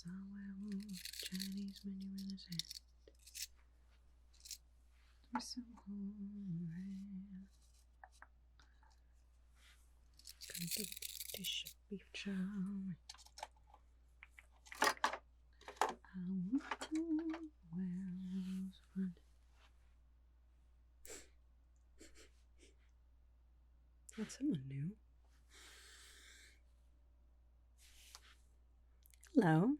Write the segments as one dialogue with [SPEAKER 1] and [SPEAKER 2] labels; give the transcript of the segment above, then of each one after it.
[SPEAKER 1] saw a werewolf, Chinese menu in his hand. We're so hungry. Gonna give a dish of beef chow. I want to werewolves run. That's someone new. Hello.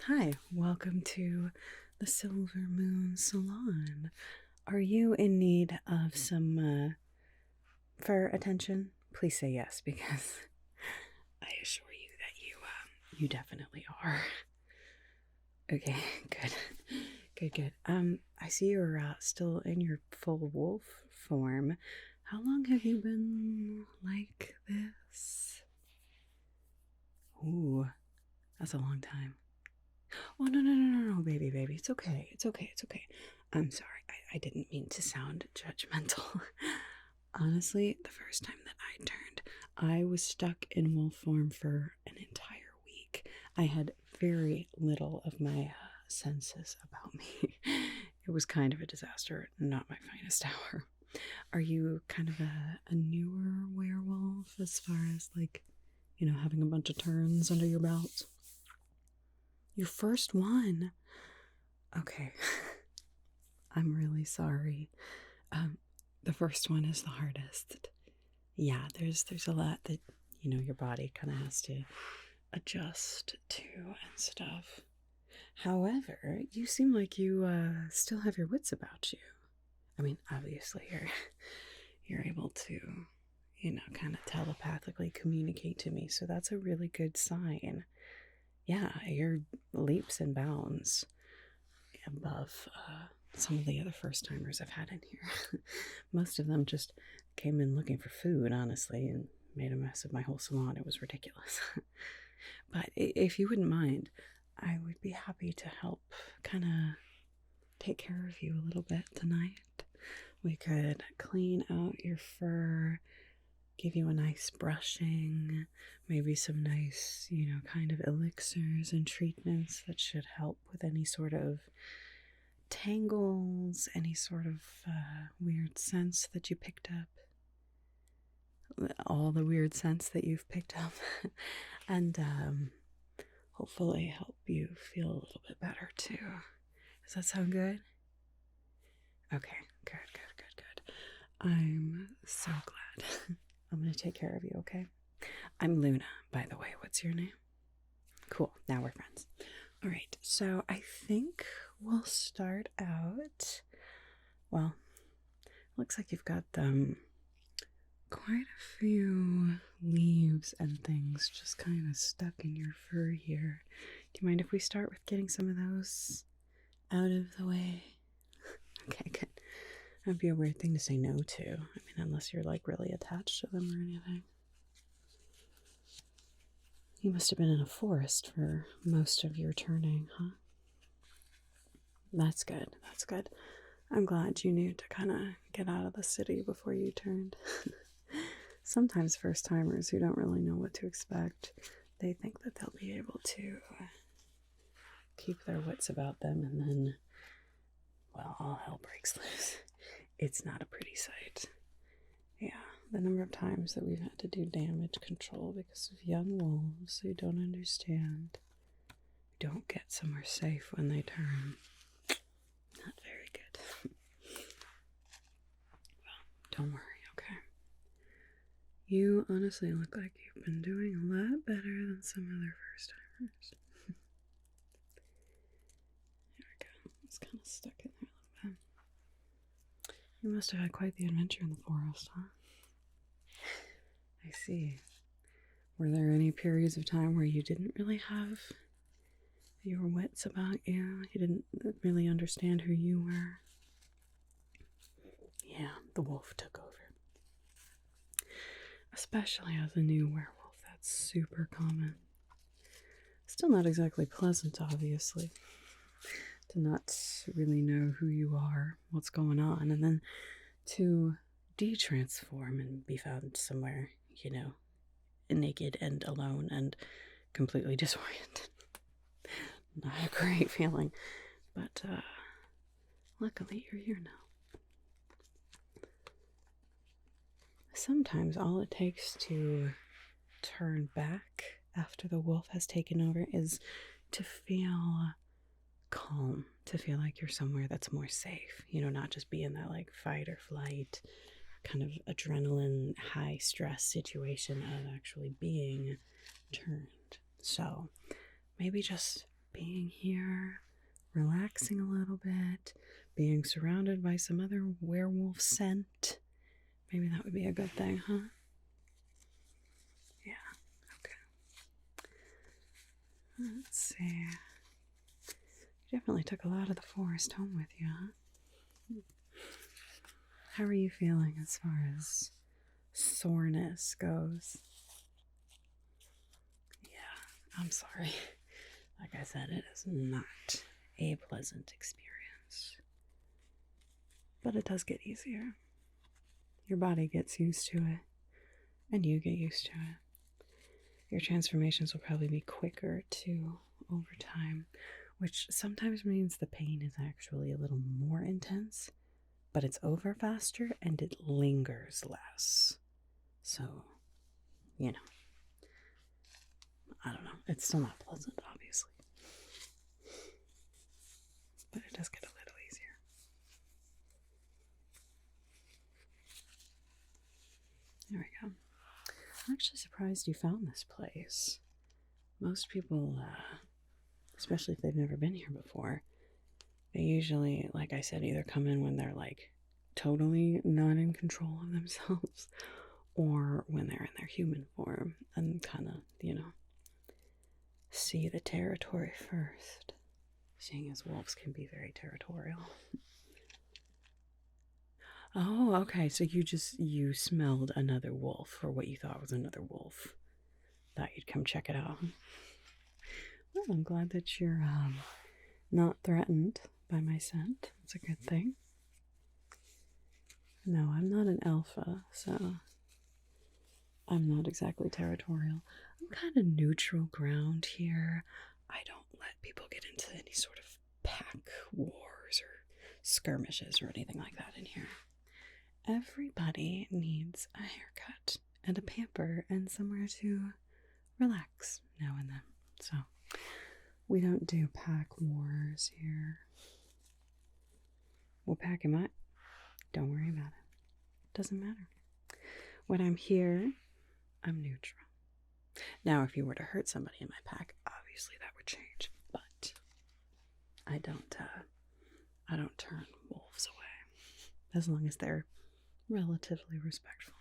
[SPEAKER 1] Hi, welcome to the Silver Moon Salon. Are you in need of some fur attention? Please say yes, because I assure you that you definitely are. Okay, good. I see you're still in your full wolf form. How long have you been like this? Ooh, that's a long time. Oh, no, baby. It's okay. I'm sorry. I didn't mean to sound judgmental. Honestly, the first time that I turned, I was stuck in wolf form for an entire week. I had very little of my senses about me. It was kind of a disaster, not my finest hour. Are you kind of a newer werewolf as far as, like, you know, having a bunch of turns under your belt? Your first one? Okay. I'm really sorry. The first one is the hardest. Yeah, there's a lot that, you know, your body kind of has to adjust to and stuff. However, you seem like you still have your wits about you. I mean, obviously you're able to, you know, kind of telepathically communicate to me, so that's a really good sign. Yeah, you're leaps and bounds above some of the other first timers I've had in here. Most of them just came in looking for food, honestly, and made a mess of my whole salon. It was ridiculous. But if you wouldn't mind, I would be happy to help kind of take care of you a little bit tonight. We could clean out your fur, give you a nice brushing, maybe some nice, you know, kind of elixirs and treatments that should help with any sort of tangles, any sort of weird scents that you picked up. All the weird scents that you've picked up. And hopefully help you feel a little bit better too. Does that sound good? Okay, good. I'm so glad. I'm going to take care of you, okay? I'm Luna, by the way. What's your name? Cool, now we're friends. All right, so I think we'll start out, well, looks like you've got quite a few leaves and things just kind of stuck in your fur here. Do you mind if we start with getting some of those out of the way? Okay, good. That'd be a weird thing to say no to. I mean, unless you're like really attached to them or anything. You must have been in a forest for most of your turning, huh? That's good. I'm glad you knew to kind of get out of the city before you turned. Sometimes first timers who don't really know what to expect, they think that they'll be able to keep their wits about them, and then, well, all hell breaks loose. It's not a pretty sight. Yeah, the number of times that we've had to do damage control because of young wolves who don't understand, who don't get somewhere safe when they turn. Not very good. Well, don't worry, okay? You honestly look like you've been doing a lot better than some other first timers. There we go. It's kind of stuck in there a little bit. You must have had quite the adventure in the forest, huh? I see. Were there any periods of time where you didn't really have your wits about you? You didn't really understand who you were? Yeah, the wolf took over. Especially as a new werewolf, that's super common. Still not exactly pleasant, obviously, to not really know who you are, what's going on, and then to de-transform and be found somewhere, you know, naked and alone and completely disoriented. Not a great feeling, but luckily you're here now. Sometimes all it takes to turn back after the wolf has taken over is to feel calm, to feel like you're somewhere that's more safe, you know, not just be in that like fight or flight kind of adrenaline high stress situation of actually being turned. So maybe just being here, relaxing a little bit, being surrounded by some other werewolf scent, maybe that would be a good thing, huh? Yeah, okay. Let's see. You definitely took a lot of the forest home with you, huh? How are you feeling as far as soreness goes? Yeah, I'm sorry. Like I said, it is not a pleasant experience. But it does get easier. Your body gets used to it, and you get used to it. Your transformations will probably be quicker too over time, which sometimes means the pain is actually a little more intense, but it's over faster and it lingers less. So, you know, I don't know. It's still not pleasant, obviously. But it does get a little easier. There we go. I'm actually surprised you found this place. Most people, especially if they've never been here before, they usually, like I said, either come in when they're like totally not in control of themselves or when they're in their human form and kind of, you know, see the territory first, seeing as wolves can be very territorial. Oh, okay, so you smelled another wolf, or what you thought was another wolf. Thought you'd come check it out. Well, I'm glad that you're not threatened by my scent. That's a good thing. No, I'm not an alpha, so I'm not exactly territorial. I'm kind of neutral ground here. I don't let people get into any sort of pack wars or skirmishes or anything like that in here. Everybody needs a haircut and a pamper and somewhere to relax now and then. So we don't do pack wars here. We'll pack him up. Don't worry about it. Doesn't matter. When I'm here, I'm neutral. Now, if you were to hurt somebody in my pack, obviously that would change. But I don't turn wolves away as long as they're relatively respectful.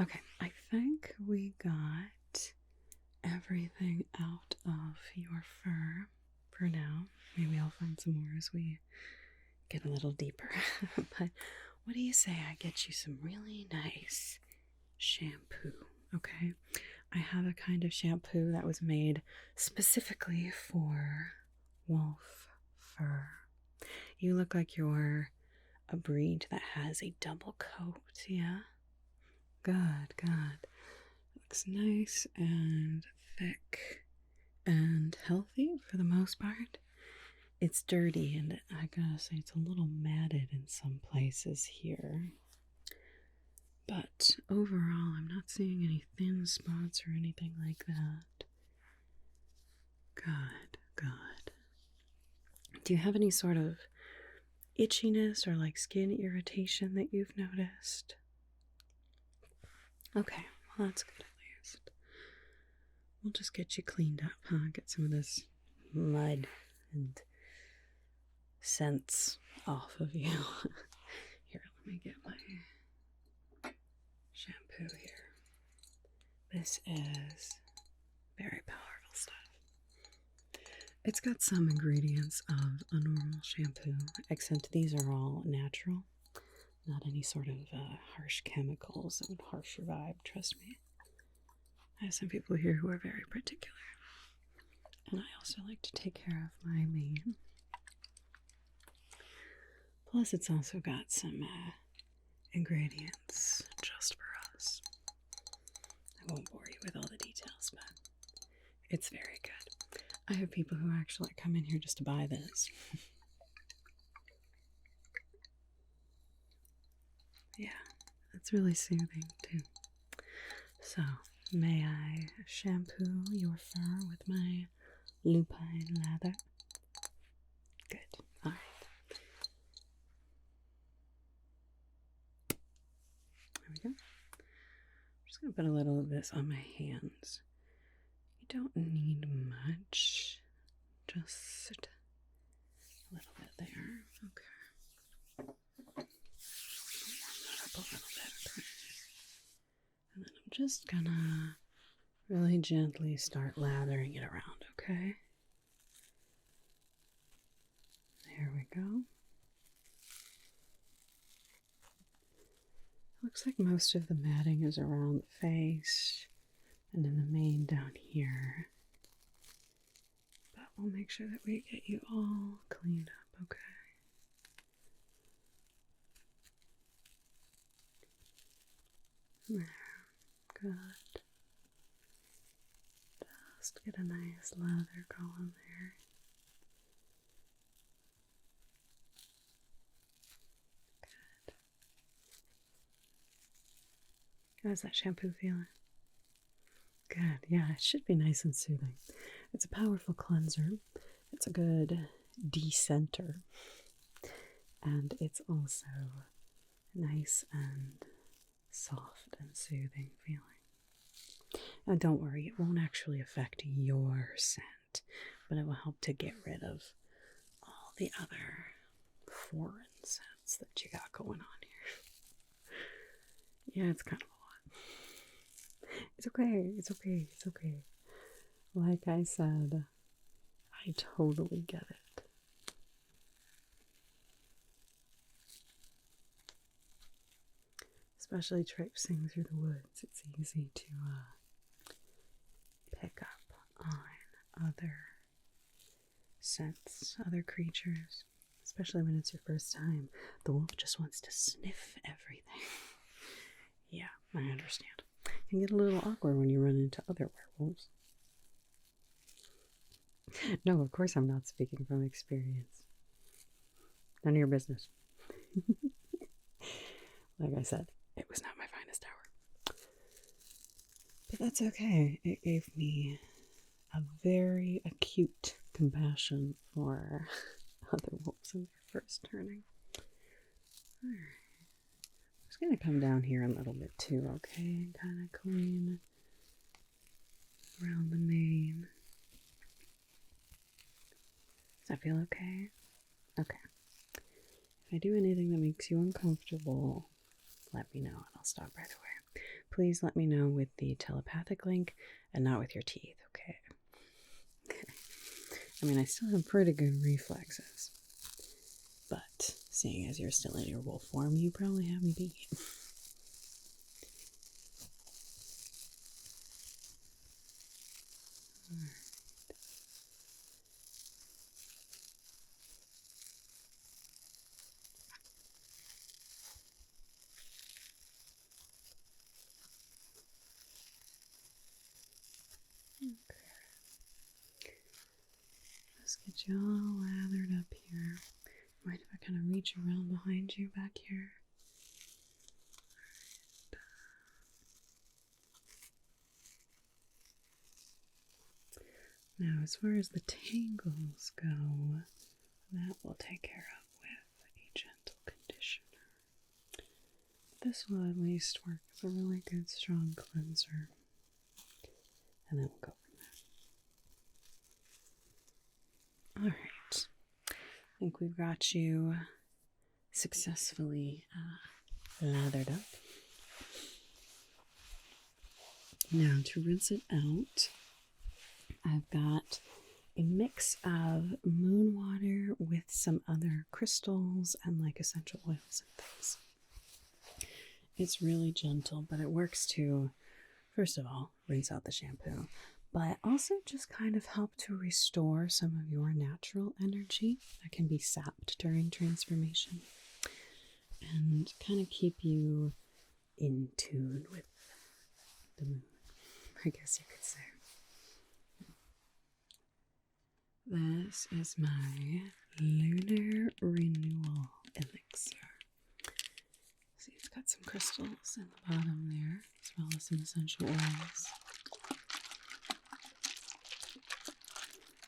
[SPEAKER 1] Okay, I think we got everything out of your fur for now. Maybe I'll find some more as we get a little deeper. But what do you say I get you some really nice shampoo? Okay, I have a kind of shampoo that was made specifically for wolf fur. You look like you're a breed that has a double coat, yeah? Good, good. Looks nice and thick and healthy for the most part. It's dirty and I gotta say it's a little matted in some places here. But overall, I'm not seeing any thin spots or anything like that. Good, good. Do you have any sort of itchiness or like skin irritation that you've noticed? Okay, well that's good at least. We'll just get you cleaned up, huh? Get some of this mud and scents off of you. Here, let me get my shampoo here. This is very powerful stuff. It's got some ingredients of a normal shampoo, except these are all natural. Not any sort of harsh chemicals that would harsh your vibe, trust me. I have some people here who are very particular. And I also like to take care of my mane. Plus, it's also got some ingredients just for us. I won't bore you with all the details, but It's very good. I have people who actually come in here just to buy this. Yeah, it's really soothing too. So, may I shampoo your fur with my Lupine Lather? Good. All right. There we go. I'm just going to put a little of this on my hands. You don't need much. Just a little bit there. Okay. Warm that up a little bit. Okay. And then I'm just gonna really gently start lathering it around, okay? There we go. Looks like most of the matting is around the face and in the mane down here. But we'll make sure that we get you all cleaned up, okay? There. Good. Just get a nice lather going there. Good. How's that shampoo feeling? Good. Yeah, it should be nice and soothing. It's a powerful cleanser. It's a good de-center. And it's also nice and soft and soothing feeling. Now don't worry, it won't actually affect your scent, but it will help to get rid of all the other foreign scents that you got going on here. Yeah, it's kind of a lot. It's okay, it's okay, it's okay. Like I said, I totally get it. Especially traipsing through the woods, it's easy to pick up on other scents, other creatures, especially when it's your first time. The wolf just wants to sniff everything. Yeah, I understand. It can get a little awkward when you run into other werewolves. No, of course I'm not speaking from experience. None of your business. Like I said, it was not my finest hour. But that's okay. It gave me a very acute compassion for other wolves in their first turning. Alright. I'm just going to come down here a little bit too, okay? And kind of clean around the mane. Does that feel okay? Okay. If I do anything that makes you uncomfortable, let me know and I'll stop right away. Please let me know with the telepathic link and not with your teeth, okay? I mean, I still have pretty good reflexes, but seeing as you're still in your wolf form, you probably have me beat. Alright. Let's get you all lathered up here. Mind if I kind of reach around behind you back here? Now, as far as the tangles go, that we'll take care of with a gentle conditioner. This will at least work as a really good strong cleanser. And then we'll go from there. Alright. I think we've got you successfully lathered up. Now, to rinse it out, I've got a mix of moon water with some other crystals and like essential oils and things. It's really gentle, but it works to, first of all, rinse out the shampoo, but also just kind of help to restore some of your natural energy that can be sapped during transformation and kind of keep you in tune with the moon, I guess you could say. This is my Lunar Renewal elixir. See, it's got some crystals in the bottom there, as well as some essential oils.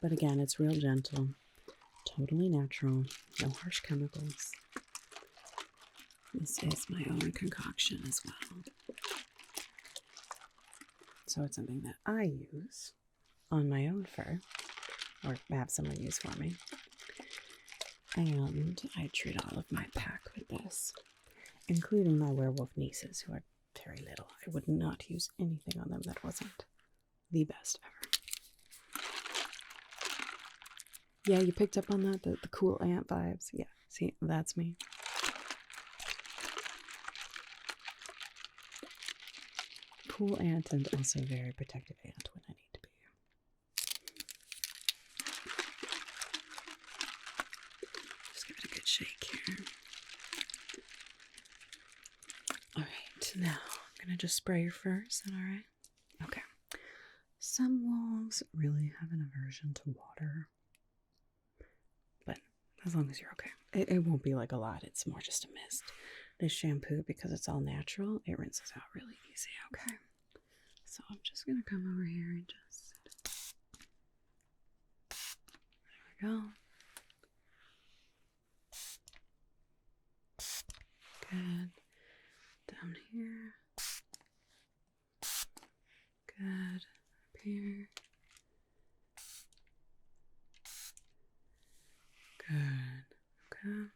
[SPEAKER 1] But again, it's real gentle, totally natural, no harsh chemicals. This is my own concoction as well. So it's something that I use on my own fur, or have someone use for me. And I treat all of my pack with this, including my werewolf nieces, who are very little. I would not use anything on them that wasn't the best ever. Yeah, you picked up on that? The cool ant vibes. Yeah, see, that's me. Cool ant and also very protective ant when I need to be. Just give it a good shake here. Alright, now I'm going to just spray your fur. Is that alright? Okay. Some wolves really have an aversion to water. But as long as you're okay. It won't be like a lot. It's more just a mist. This shampoo, because it's all natural, it rinses out really easy, okay? So I'm just going to come over here and just... There we go. Good. Down here. Good. Up here. Good. Okay.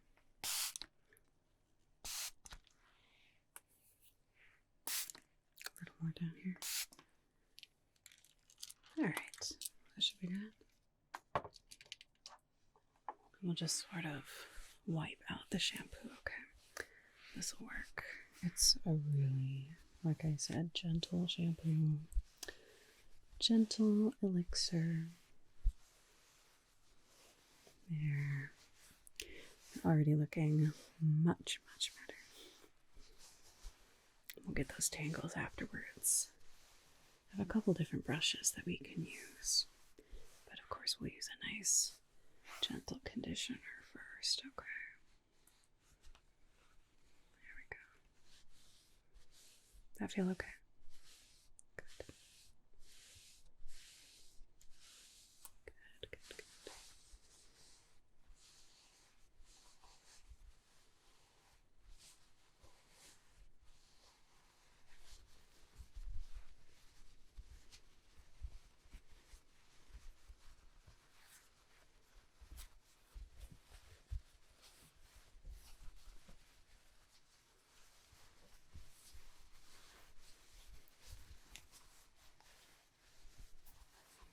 [SPEAKER 1] A little more down here. Alright. That should be good. We'll just sort of wipe out the shampoo, okay? This will work. It's a really, like I said, gentle shampoo. Gentle elixir. There. Already looking much, much better. We'll get those tangles afterwards. I have a couple different brushes that we can use. But of course we'll use a nice, gentle conditioner first, okay? There we go. That feel okay? Good. Good, good, good.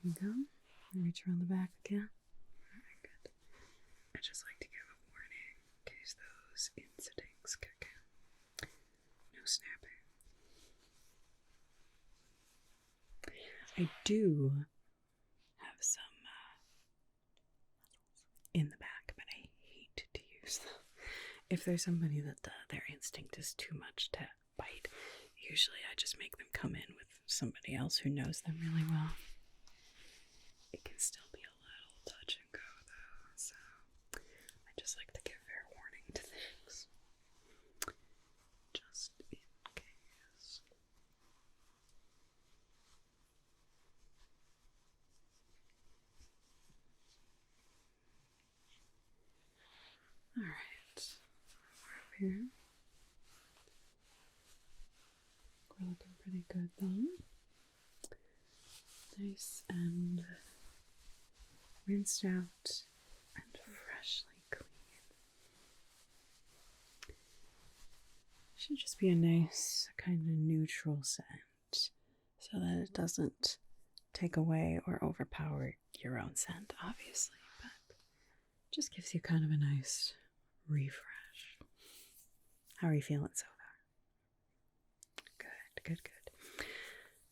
[SPEAKER 1] There we go. Reach around the back again. Alright, good. I just like to give a warning in case those instincts kick in. No snapping. I do have some in the back, but I hate to use them. If there's somebody that their instinct is too much to bite, usually I just make them come in with somebody else who knows them really well. It can still be a little touch and go though, so I just like to give fair warning to things. Just in case. Alright, we're up here. We're looking pretty good though. Nice and rinsed out and freshly clean. Should just be a nice kind of neutral scent so that it doesn't take away or overpower your own scent, obviously, but just gives you kind of a nice refresh. How are you feeling so far? Good, good, good.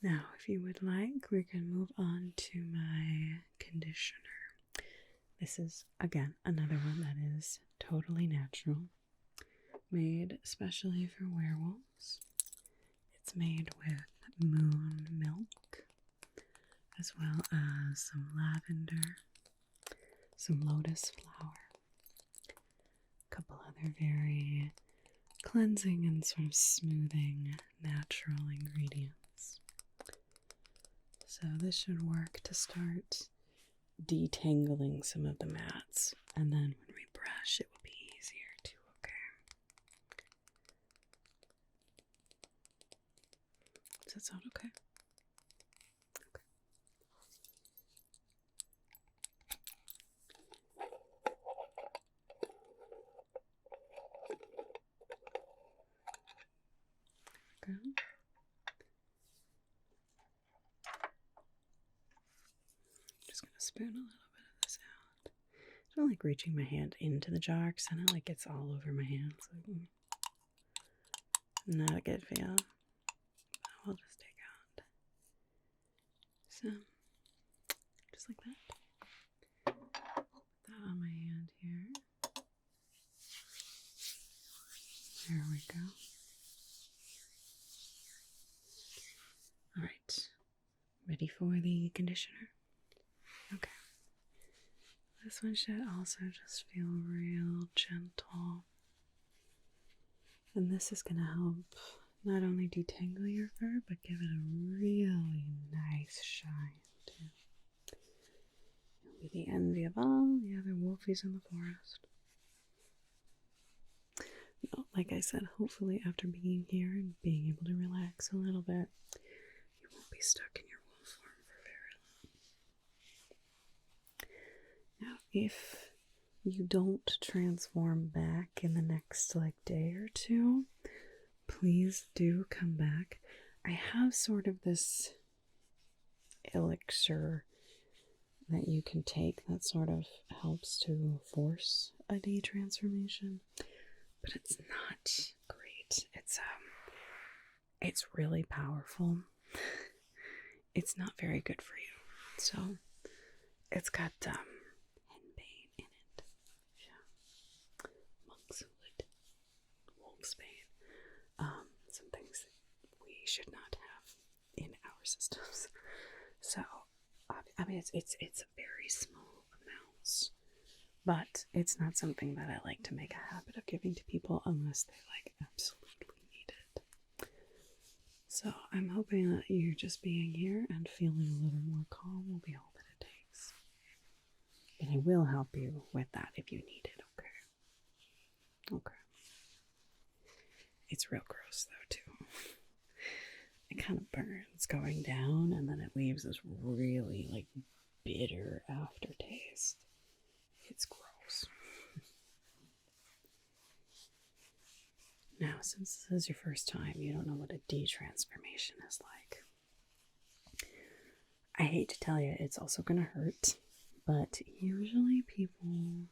[SPEAKER 1] Now, if you would like, we can move on to my conditioner. This is, again, another one that is totally natural, made especially for werewolves. It's made with Moonmilk, as well as some lavender some lotus flower, a couple other very cleansing and sort of smoothing natural ingredients. So this should work to start detangling some of the mats, and then when we brush it will be easier too, okay? Does that sound okay? Okay. Good. Just gonna spoon a little bit of this out. I don't like reaching my hand into the jar because then it like gets all over my hands. Not a good feel. I'll just take out some, just like that. Put that on my hand here. There we go. All right, ready for the conditioner? Okay. This one should also just feel real gentle. And this is going to help not only detangle your fur, but give it a really nice shine too. You'll be the envy of all the other wolfies in the forest. No, like I said, hopefully after being here and being able to relax a little bit, you won't be stuck in your wolf form for very long. Now, if you don't transform back in the next day or two, please do come back. I have sort of this elixir that you can take that sort of helps to force a detransformation, but it's not great. It's really powerful. It's not very good for you. So it's got henbane in it. Yeah. Monk's wood. Wolf's bane. Some things that we should not have in our systems. So I mean it's very small amounts, but it's not something that I like to make a habit of giving to people unless they absolutely need it. So I'm hoping that you just being here and feeling a little more calm will be all that it takes. And I will help you with that if you need it, okay? Okay. It's real gross though too. It kind of burns going down and then it leaves this really bitter aftertaste. It's gross. Now, since this is your first time, you don't know what a detransformation is like. I hate to tell you, it's also going to hurt, but usually people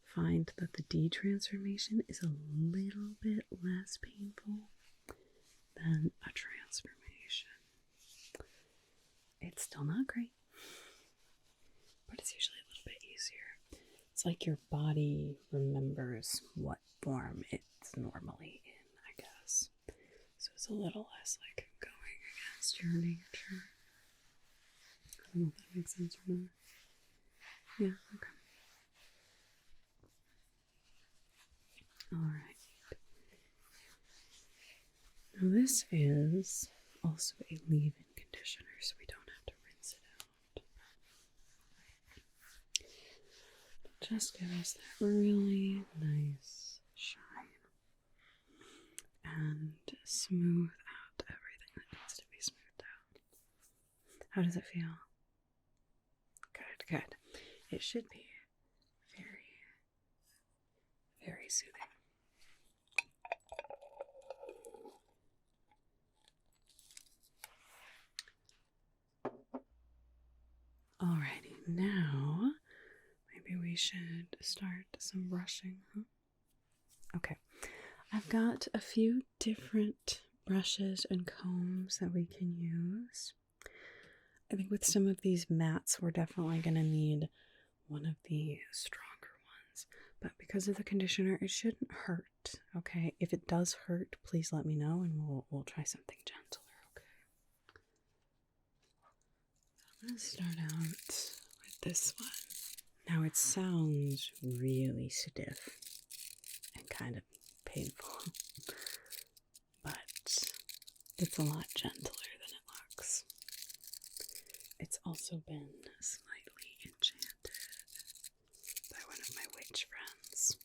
[SPEAKER 1] find that the detransformation is a little bit less painful than a transformation. It's still not great, but it's usually a little bit easier. It's like your body remembers what form it's normally in, I guess. So it's a little less going against your nature. I don't know if that makes sense or not. Yeah, okay. Alright. Now this is also a leave-in conditioner, so we don't have to rinse it out. Just give us that really nice shine and smooth out everything that needs to be smoothed out. How does it feel? Good, good. It should be very, very soothing. Alrighty, now maybe we should start some brushing, huh? Okay, I've got a few different brushes and combs that we can use. I think with some of these mats, we're definitely going to need one of the stronger ones. But because of the conditioner, it shouldn't hurt, okay? If it does hurt, please let me know and we'll try something gentler, okay? I'm going to start out with this one. Now it sounds really stiff and kind of painful, but it's a lot gentler than it looks. It's also been slightly enchanted by one of my witch friends,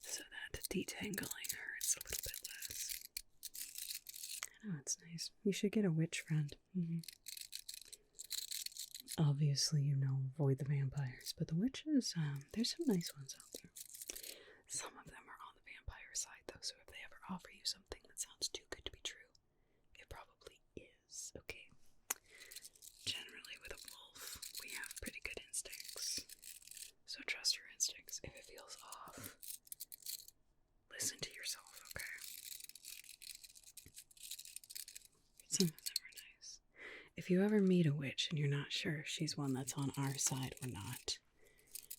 [SPEAKER 1] so that detangling hurts a little bit less. I know, it's nice. You should get a witch friend. Obviously, avoid the vampires, but the witches, there's some nice ones out there. Some of them are on the vampire side, though, so if they ever offer you something that sounds too good to be true, it probably is, okay? Generally, with a wolf, we have pretty good instincts, so trust your instincts. If it feels off, listen to yourself, okay? Some of them are nice. If you ever meet a witch and you're not sure if she's one that's on our side or not,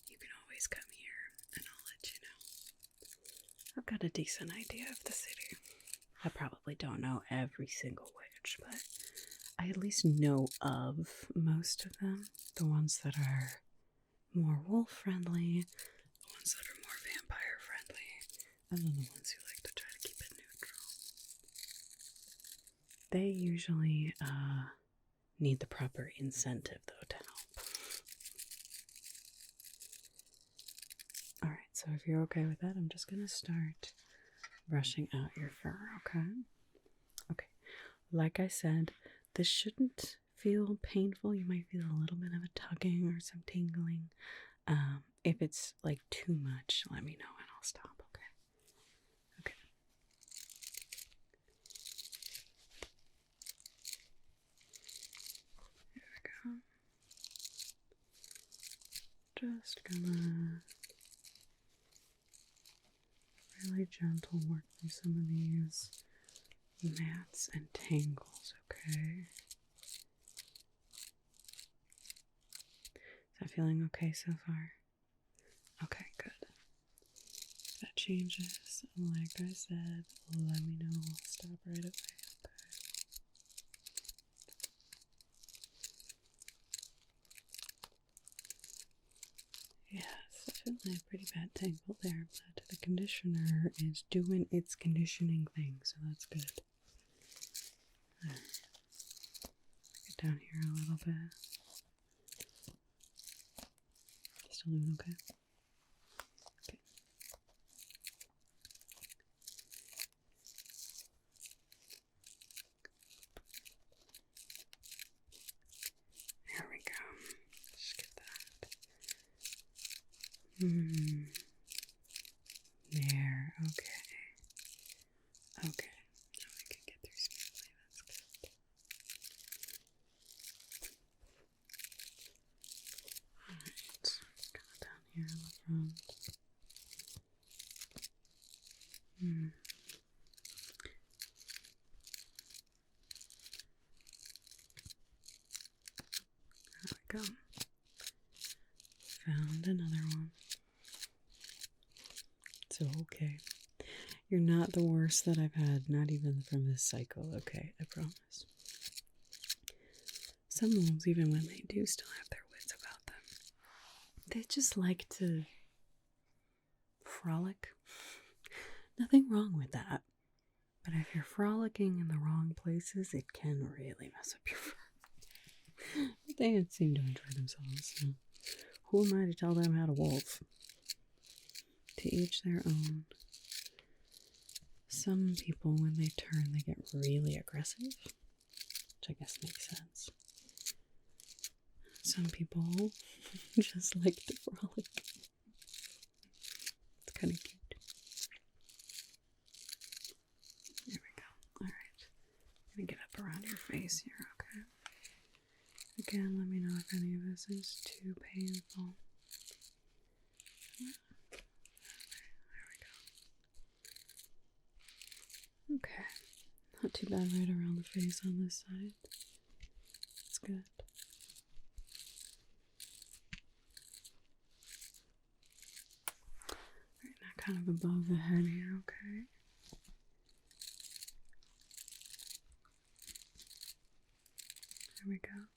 [SPEAKER 1] you can always come here and I'll let you know. I've got a decent idea of the city. I probably don't know every single witch, but I at least know of most of them. The ones that are more wolf-friendly, the ones that are more vampire-friendly, and then the ones who like to try to keep it neutral. They usually, need the proper incentive, though, to help. Alright, so if you're okay with that, I'm just going to start brushing out your fur, okay? Okay. Like I said, this shouldn't feel painful. You might feel a little bit of a tugging or some tingling. If it's, like, too much, let me know and I'll stop, okay? Okay. Just gonna really gentle work through some of these mats and tangles, okay? Is that feeling okay so far? Okay, good. If that changes, like I said, let me know. I'll stop right away, okay? Yes, definitely a pretty bad tangle there, but the conditioner is doing its conditioning thing, so that's good. Alright. Get down here a little bit. Still doing okay? Okay. There we go. Just get that. There, okay. Okay. Now we can get through smoothly. That's good. Alright. Go down here on the front. There we go. Found another one. So, okay. You're not the worst that I've had, not even from this cycle, okay? I promise. Some wolves, even when they do still have their wits about them, they just like to frolic. Nothing wrong with that. But if you're frolicking in the wrong places, it can really mess up your fur. They seem to enjoy themselves, so who am I to tell them how to wolf? To each their own. Some people, when they turn, they get really aggressive, which I guess makes sense. Some people just like to frolic. It's kind of cute. There we go. Alright. I'm going to get up around your face here, okay? Again, let me know if any of this is too painful. Okay, not too bad right around the face on this side. That's good. Right now, kind of above the head here, okay? There we go.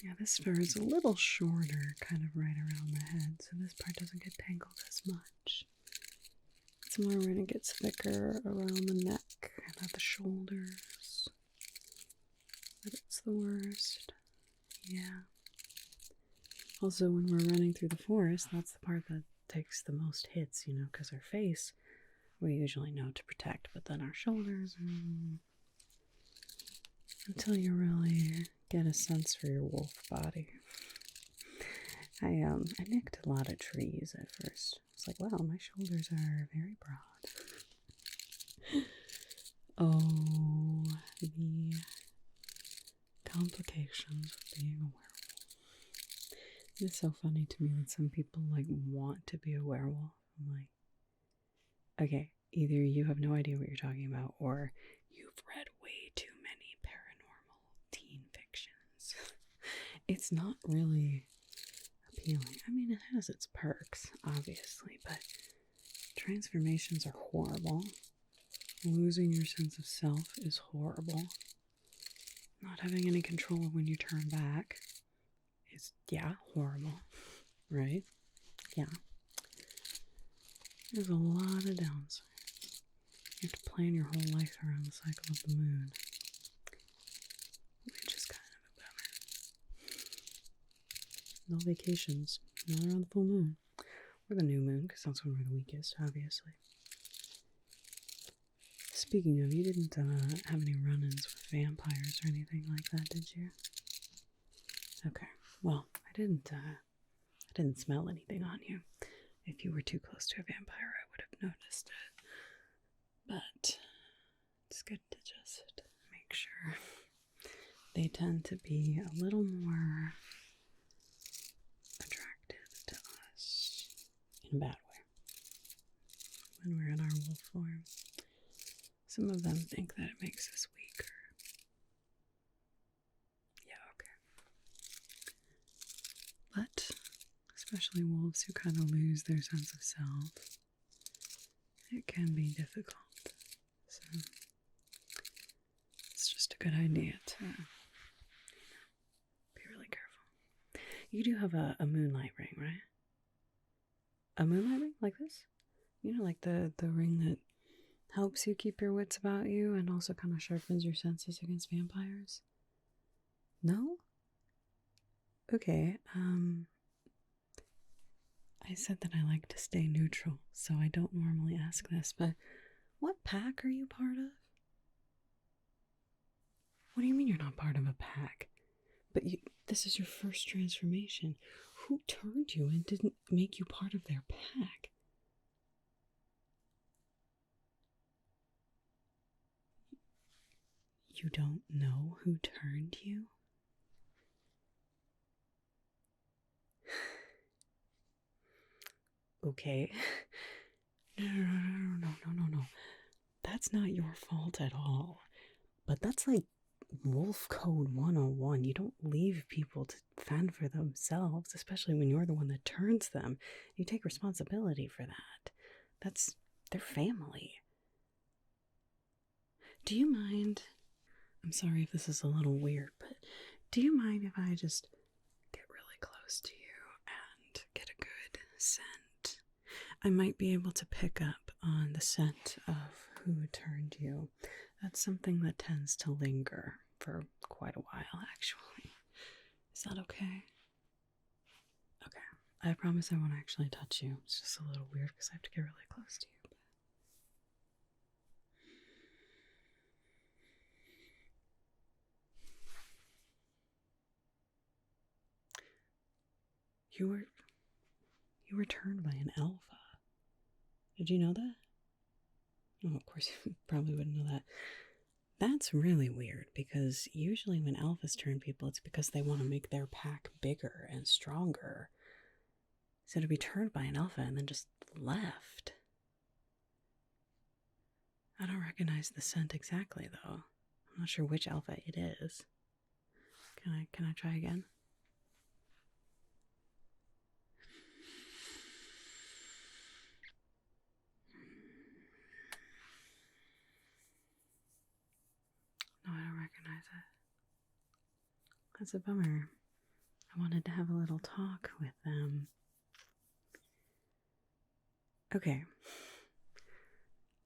[SPEAKER 1] Yeah, this fur is a little shorter, kind of right around the head, so this part doesn't get tangled as much. It's more when it gets thicker around the neck and at the shoulders. But it's the worst. Yeah. Also, when we're running through the forest, that's the part that takes the most hits, you know, because our face, we usually know to protect, but then our shoulders, until you really get a sense for your wolf body. I nicked a lot of trees at first. It's like, wow, my shoulders are very broad. Oh, the complications of being a werewolf. It's so funny to me that some people like want to be a werewolf. I'm like, okay, either you have no idea what you're talking about, or you've read way too many paranormal teen fictions. It's not really appealing. I mean, it has its perks, obviously, but transformations are horrible. Losing your sense of self is horrible. Not having any control when you turn back is, yeah, horrible. Right? Yeah. There's a lot of downsides. You have to plan your whole life around the cycle of the moon, which is kind of a bummer. No vacations, not around the full moon. Or the new moon, because that's when we're the weakest, obviously. Speaking of, you didn't have any run-ins with vampires or anything like that, did you? Okay. Well, I didn't smell anything on you. If you were too close to a vampire, I would have noticed it. But it's good to just make sure. They tend to be a little more attractive to us in a bad way when we're in our wolf form. Some of them think that it makes us weaker. Yeah, okay. But especially wolves who kind of lose their sense of self, it can be difficult. So it's just a good idea to be really careful. You do have a moonlight ring, right? A moonlight ring like this? You know, like the ring that helps you keep your wits about you and also kind of sharpens your senses against vampires? No? Okay, I said that I like to stay neutral, so I don't normally ask this, but what pack are you part of? What do you mean you're not part of a pack? But this is your first transformation. Who turned you and didn't make you part of their pack? You don't know who turned you? Okay. No. That's not your fault at all. But that's like Wolf Code 101. You don't leave people to fend for themselves, especially when you're the one that turns them. You take responsibility for that. That's their family. Do you mind? I'm sorry if this is a little weird, but do you mind if I just get really close to you and get a good scent? I might be able to pick up on the scent of who turned you. That's something that tends to linger for quite a while, actually. Is that okay? Okay. I promise I won't actually touch you. It's just a little weird because I have to get really close to you. You were turned by an alpha. Did you know that? Oh, of course, you probably wouldn't know that. That's really weird because usually when alphas turn people, it's because they want to make their pack bigger and stronger. So to be turned by an alpha and then just left. I don't recognize the scent exactly, though. I'm not sure which alpha it is. Can I try again? No, I don't recognize it. That's a bummer. I wanted to have a little talk with them. Okay.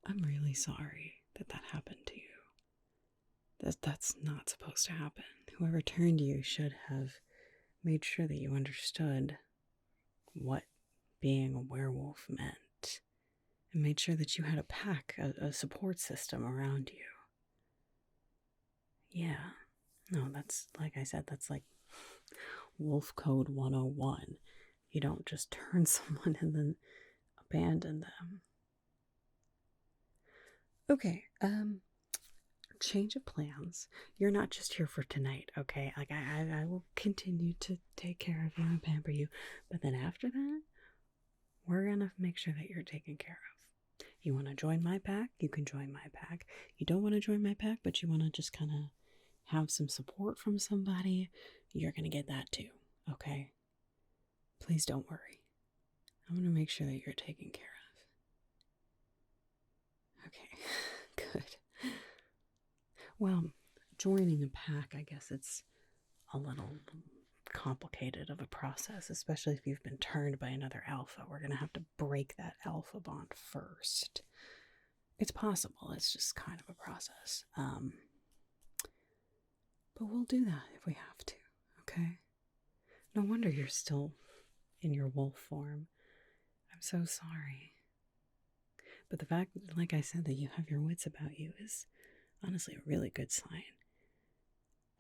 [SPEAKER 1] I'm really sorry that happened to you. That's not supposed to happen. Whoever turned you should have made sure that you understood what being a werewolf meant, and made sure that you had a pack, a support system around you. Yeah. No, that's, like I said, that's like Wolf Code 101. You don't just turn someone and then abandon them. Okay, change of plans. You're not just here for tonight, okay? Like, I will continue to take care of you and pamper you, but then after that, we're gonna make sure that you're taken care of. You want to join my pack? You can join my pack. You don't want to join my pack, but you want to just kind of have some support from somebody, you're gonna get that too, okay? Please don't worry. I'm gonna make sure that you're taken care of. Okay, good. Well, joining a pack, I guess it's a little complicated of a process, especially if you've been turned by another alpha. We're going to have to break that alpha bond first. It's possible, it's just kind of a process. But we'll do that if we have to, okay? No wonder you're still in your wolf form. I'm so sorry. But the fact, like I said, that you have your wits about you is honestly a really good sign.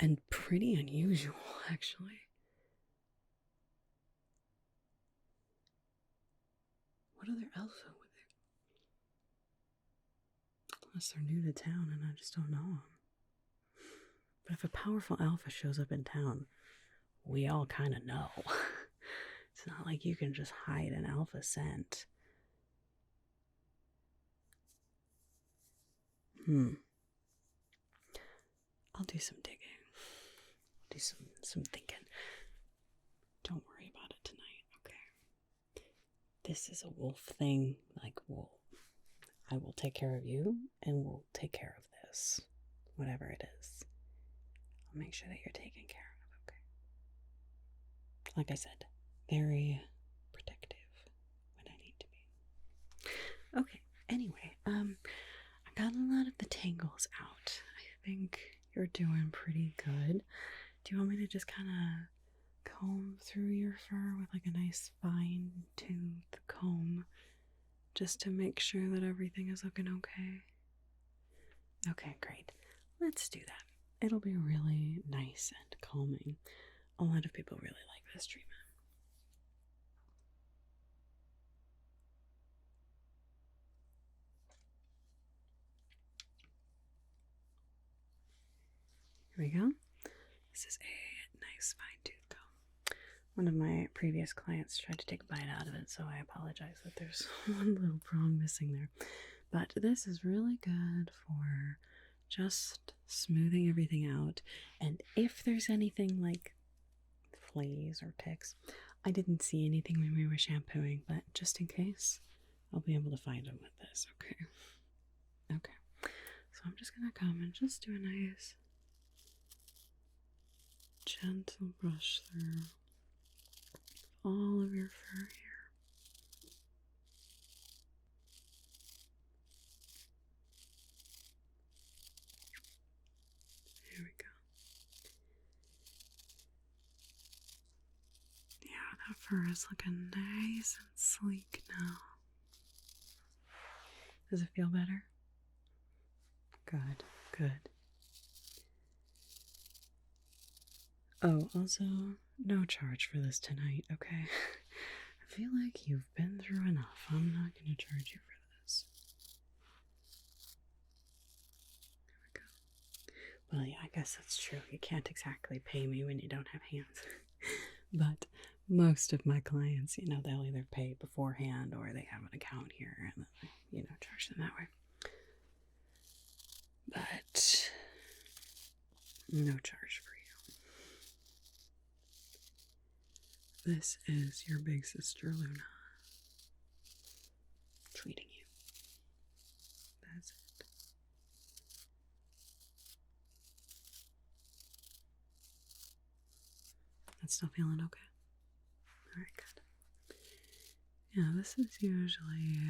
[SPEAKER 1] And pretty unusual, actually. What other alpha would they? Unless they're new to town and I just don't know them. But if a powerful alpha shows up in town, we all kind of know. It's not like you can just hide an alpha scent. I'll do some digging. Do some thinking. Don't worry about it tonight, okay? This is a wolf thing. Like, I will take care of you, and we'll take care of this. Whatever it is. I'll make sure that you're taken care of, okay? Like I said, very protective when I need to be. Okay, anyway, I got a lot of the tangles out. I think you're doing pretty good. Do you want me to just kind of comb through your fur with like a nice fine-tuned comb just to make sure that everything is looking okay? Okay, great. Let's do that. It'll be really nice and calming. A lot of people really like this treatment. Here we go. This is a nice fine-tooth comb. One of my previous clients tried to take a bite out of it, so I apologize that there's one little prong missing there. But this is really good for just smoothing everything out. And if there's anything like fleas or ticks, I didn't see anything when we were shampooing, but just in case, I'll be able to find them with this, okay? Okay. So I'm just gonna come and just do a nice gentle brush through all of your fur here. There we go. Yeah, that fur is looking nice and sleek now. Does it feel better? Good, good. Oh, also, no charge for this tonight, okay? I feel like you've been through enough. I'm not going to charge you for this. There we go. Well, yeah, I guess that's true. You can't exactly pay me when you don't have hands. But most of my clients, they'll either pay beforehand or they have an account here and then I, charge them that way. But no charge for you. This is your big sister Luna treating you. That's it. That's still feeling okay? Alright, good. Yeah, this is usually,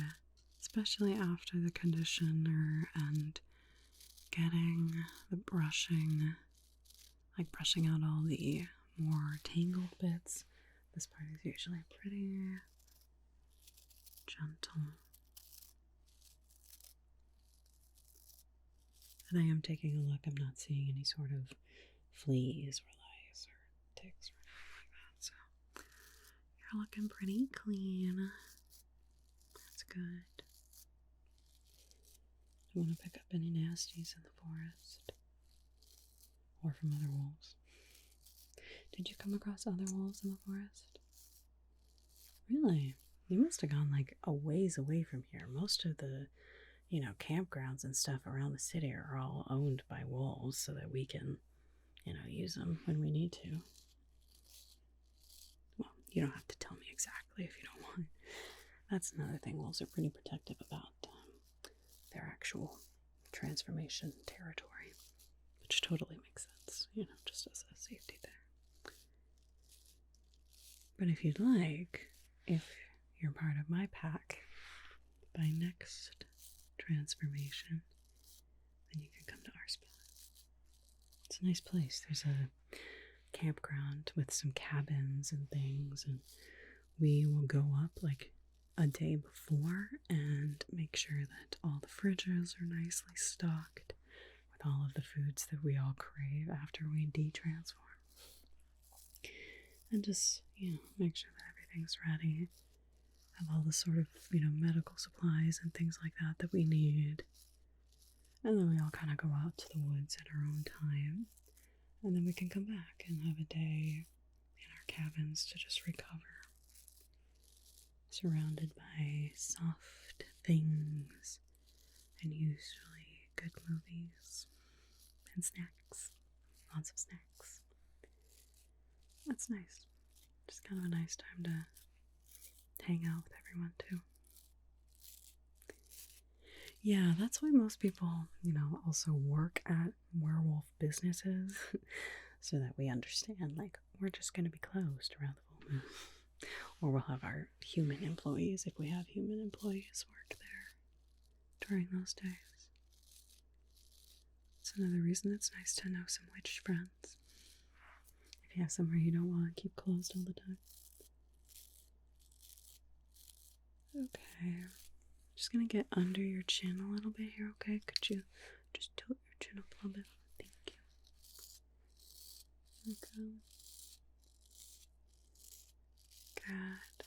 [SPEAKER 1] especially after the conditioner and getting the brushing, like brushing out all the more tangled bits, this part is usually pretty gentle. And I am taking a look. I'm not seeing any sort of fleas or lice or ticks or anything like that. So you're looking pretty clean. That's good. Don't want to pick up any nasties in the forest or from other wolves. Did you come across other wolves in the forest? Really? You must have gone like a ways away from here. Most of the campgrounds and stuff around the city are all owned by wolves so that we can, use them when we need to. Well, you don't have to tell me exactly if you don't want. That's another thing. Wolves are pretty protective about their actual transformation territory, which totally makes sense, just as a safety thing. But if you'd like, if you're part of my pack, by next transformation, then you can come to our spot. It's a nice place. There's a campground with some cabins and things, and we will go up like a day before and make sure that all the fridges are nicely stocked with all of the foods that we all crave after we de-transform. And just, make sure that everything's ready. Have all the sort of, medical supplies and things like that that we need. And then we all kind of go out to the woods at our own time. And then we can come back and have a day in our cabins to just recover. Surrounded by soft things and usually good movies and snacks. Lots of snacks. That's nice. Just kind of a nice time to hang out with everyone too. Yeah, that's why most people, also work at werewolf businesses so that we understand, like, we're just going to be closed around the full moon. Or we'll have our human employees, if we have human employees, work there during those days. It's another reason it's nice to know some witch friends. If you have somewhere you don't want to keep closed all the time. Okay. Just gonna get under your chin a little bit here, okay? Could you just tilt your chin up a little bit? Thank you. Okay. Good.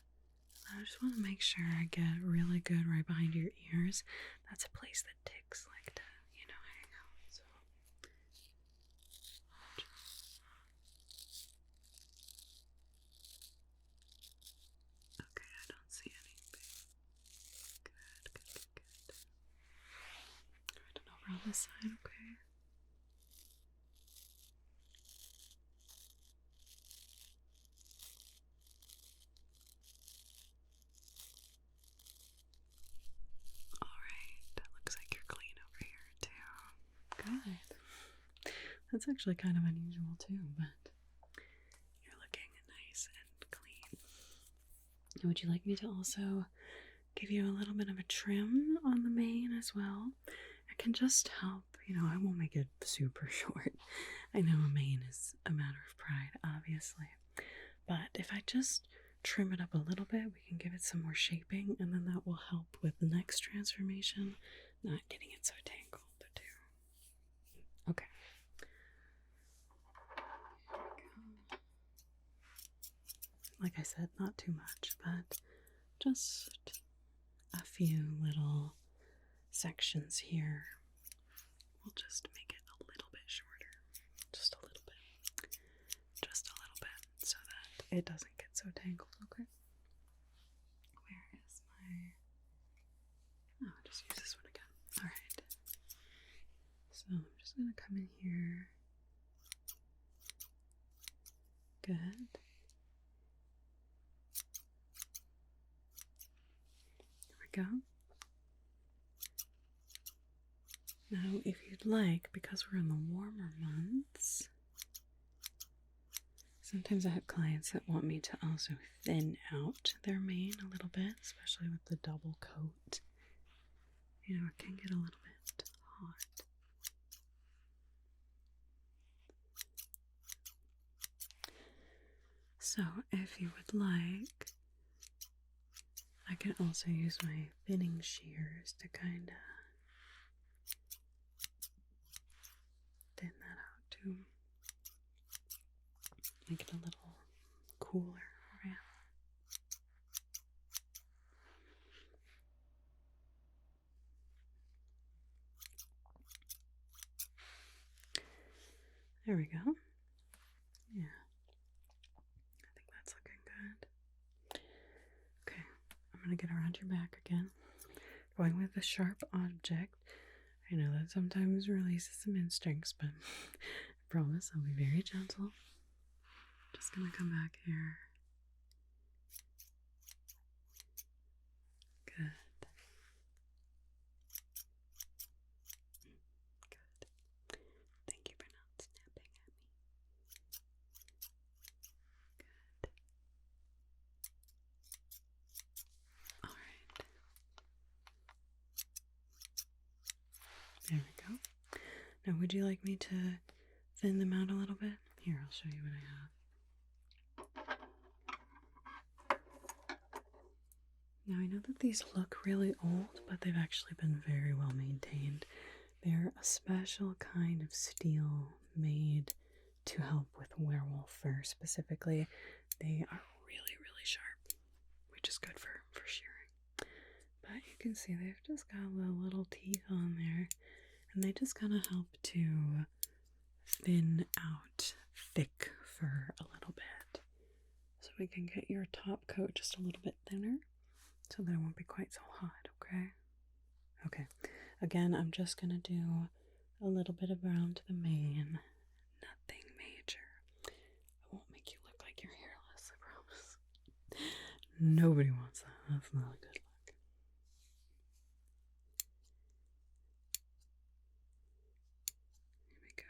[SPEAKER 1] I just want to make sure I get really good right behind your ears. That's a place that ticks like to, hang out. So. Okay, I don't see anything. Good. Right, and over on this side, okay? Alright, looks like you're clean over here too. Good. That's actually kind of unusual too, but you're looking nice and clean. Would you like me to also give you a little bit of a trim on the mane as well? It can just help, I won't make it super short. I know a mane is a matter of pride, obviously. But if I just trim it up a little bit, we can give it some more shaping, and then that will help with the next transformation, not getting it so tangled too. Okay. Like I said, not too much, but just a few little sections here. We'll just make it a little bit shorter. Just a little bit. Just a little bit, so that it doesn't get so tangled, okay? Where is my... Oh, I'll just use this one again. Alright. So I'm just going to come in here. Good. There we go. Now, if you'd like, because we're in the warmer months, Sometimes I have clients that want me to also thin out their mane a little bit, especially with the double coat. You know, it can get a little bit hot. So, if you would like, I can also use my thinning shears to kind of thin that out too. Make it a little cooler for you. There we go. Yeah. I think that's looking good. Okay. I'm going to get around your back again. Going with a sharp object. I know that sometimes releases some instincts, but I promise I'll be very gentle. Just going to come back here. Good. Good. Thank you for not snapping at me. Good. Alright. There we go. Now, would you like me to thin them out a little bit? Here, I'll show you what I have. Now, I know that these look really old, but they've actually been very well maintained. They're a special kind of steel made to help with werewolf fur specifically. They are really, really sharp, which is good for shearing. But you can see they've just got little teeth on there, and they just kind of help to thin out thick fur a little bit. So we can get your top coat just a little bit thinner, so that it won't be quite so hot, okay? Okay. Again, I'm just going to do a little bit of brown to the mane. Nothing major. I won't make you look like you're hairless, I promise. Nobody wants that. That's not a good look. Here we go.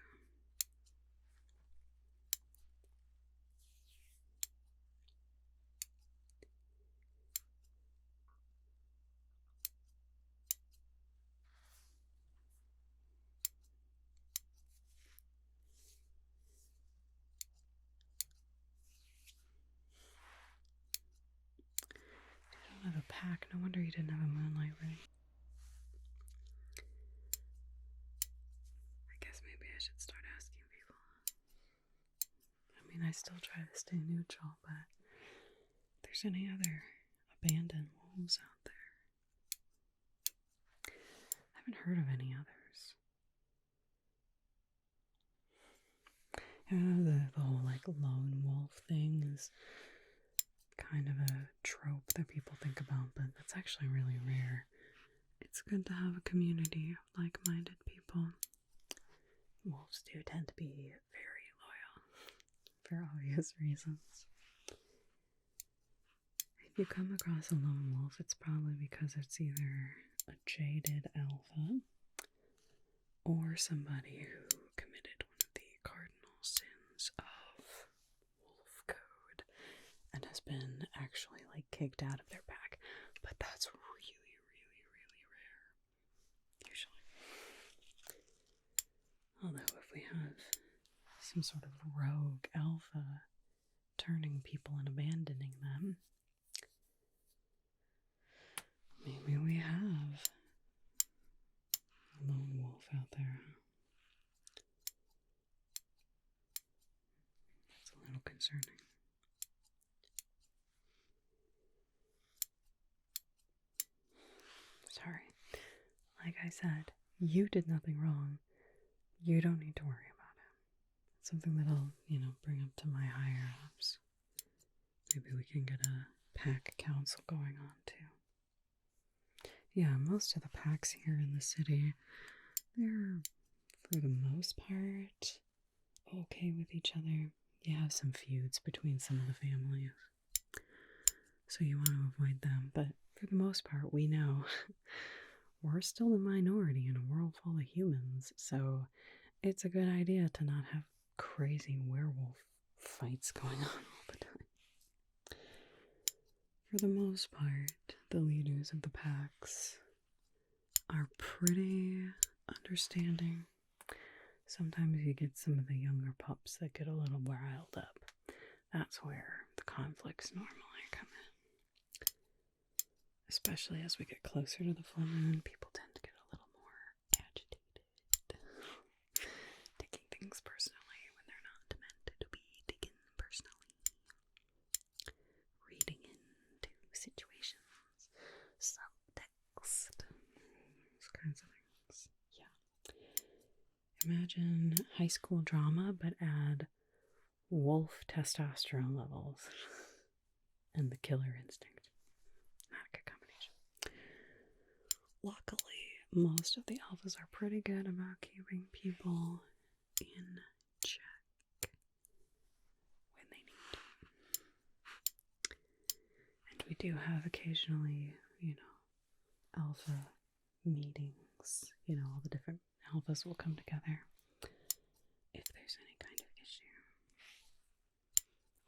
[SPEAKER 1] You don't have a pack. No wonder you didn't have a moonlight ring. I guess maybe I should start asking people. I mean, I still try to stay neutral, but if there's any other abandoned wolves out there. I haven't heard of any others. You know, the whole like lone wolf thing is kind of a trope that people think about, but that's actually really rare. It's good to have a community of like-minded people. Wolves do tend to be very loyal for obvious reasons. If you come across a lone wolf, it's probably because it's either a jaded alpha or somebody who committed one of the cardinal sins of wolf code and has been actually like kicked out of their pack. But that's really, really, really rare, usually. Although if we have some sort of rogue alpha turning people and abandoning them, maybe we have a lone wolf out there. That's a little concerning. Sorry. Like I said, you did nothing wrong. You don't need to worry about it. It's something that I'll, bring up to my higher ups. Maybe we can get a pack council going on too. Yeah, most of the packs here in the city, they're, for the most part, okay with each other. You have some feuds between some of the families, so you want to avoid them, but for the most part, we know we're still the minority in a world full of humans, so it's a good idea to not have crazy werewolf fights going on all the time. For the most part, the leaders of the packs are pretty understanding. Sometimes you get some of the younger pups that get a little riled up. That's where the conflicts normally come in. Especially as we get closer to the full moon, people tend to get a little more agitated. Taking things personally when they're not meant to be taken personally. Reading into situations, subtext, those kinds of things. Yeah. Imagine high school drama, but add wolf testosterone levels and the killer instinct. Not a good combination. Luckily, most of the alphas are pretty good about keeping people in check when they need to. And we do have occasionally, alpha meetings. All the different alphas will come together if there's any kind of issue.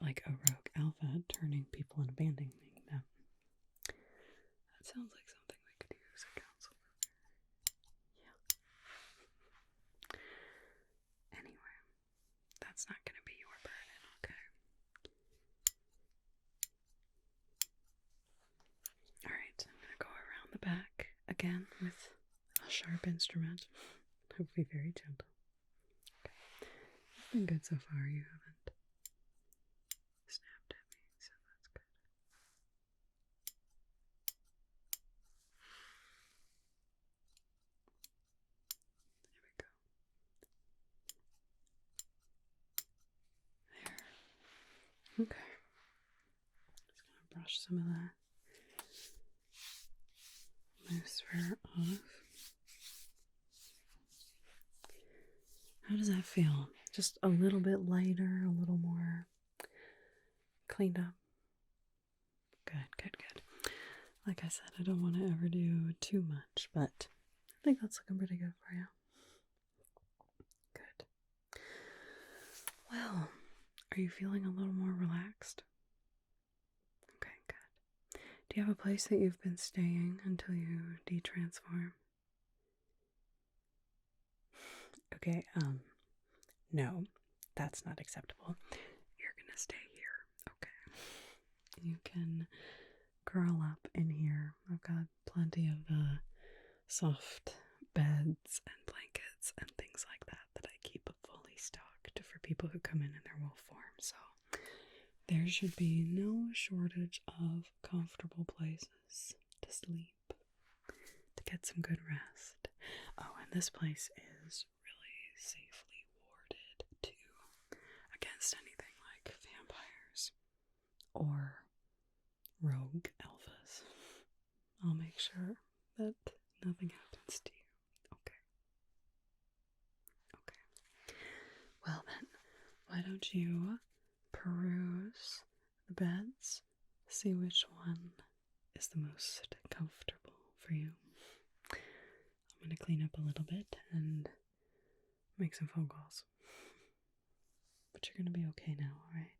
[SPEAKER 1] Like a rogue alpha turning people and abandoning them. That sounds like something we could use a council for. Yeah. Anyway, that's not going to be your burden, okay? Alright, I'm going to go around the back again with a sharp instrument. Hopefully very gentle. Okay. It's been good so far, you haven't snapped at me, so that's good. There we go. There. Okay. Just gonna brush some of that loose fur off. How does that feel? Just a little bit lighter, a little more cleaned up? Good, good, good. Like I said, I don't want to ever do too much, but I think that's looking pretty good for you. Good. Well, are you feeling a little more relaxed? Okay, good. Do you have a place that you've been staying until you detransform? Okay, no, that's not acceptable. You're gonna stay here, okay? You can curl up in here. I've got plenty of soft beds and blankets and things like that I keep fully stocked for people who come in their wolf form, so there should be no shortage of comfortable places to sleep, to get some good rest. Oh, and this place is really safely warded too against anything like vampires or rogue alphas. I'll make sure that nothing happens to you. Okay. Okay. Well then, why don't you peruse the beds, see which one is the most comfortable for you. I'm going to clean up a little bit and make some phone calls. But you're going to be okay now, alright?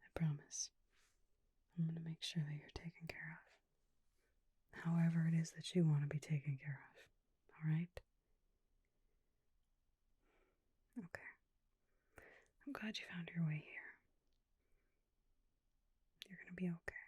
[SPEAKER 1] I promise. I'm going to make sure that you're taken care of. However it is that you want to be taken care of. Alright? Okay. I'm glad you found your way here. You're going to be okay.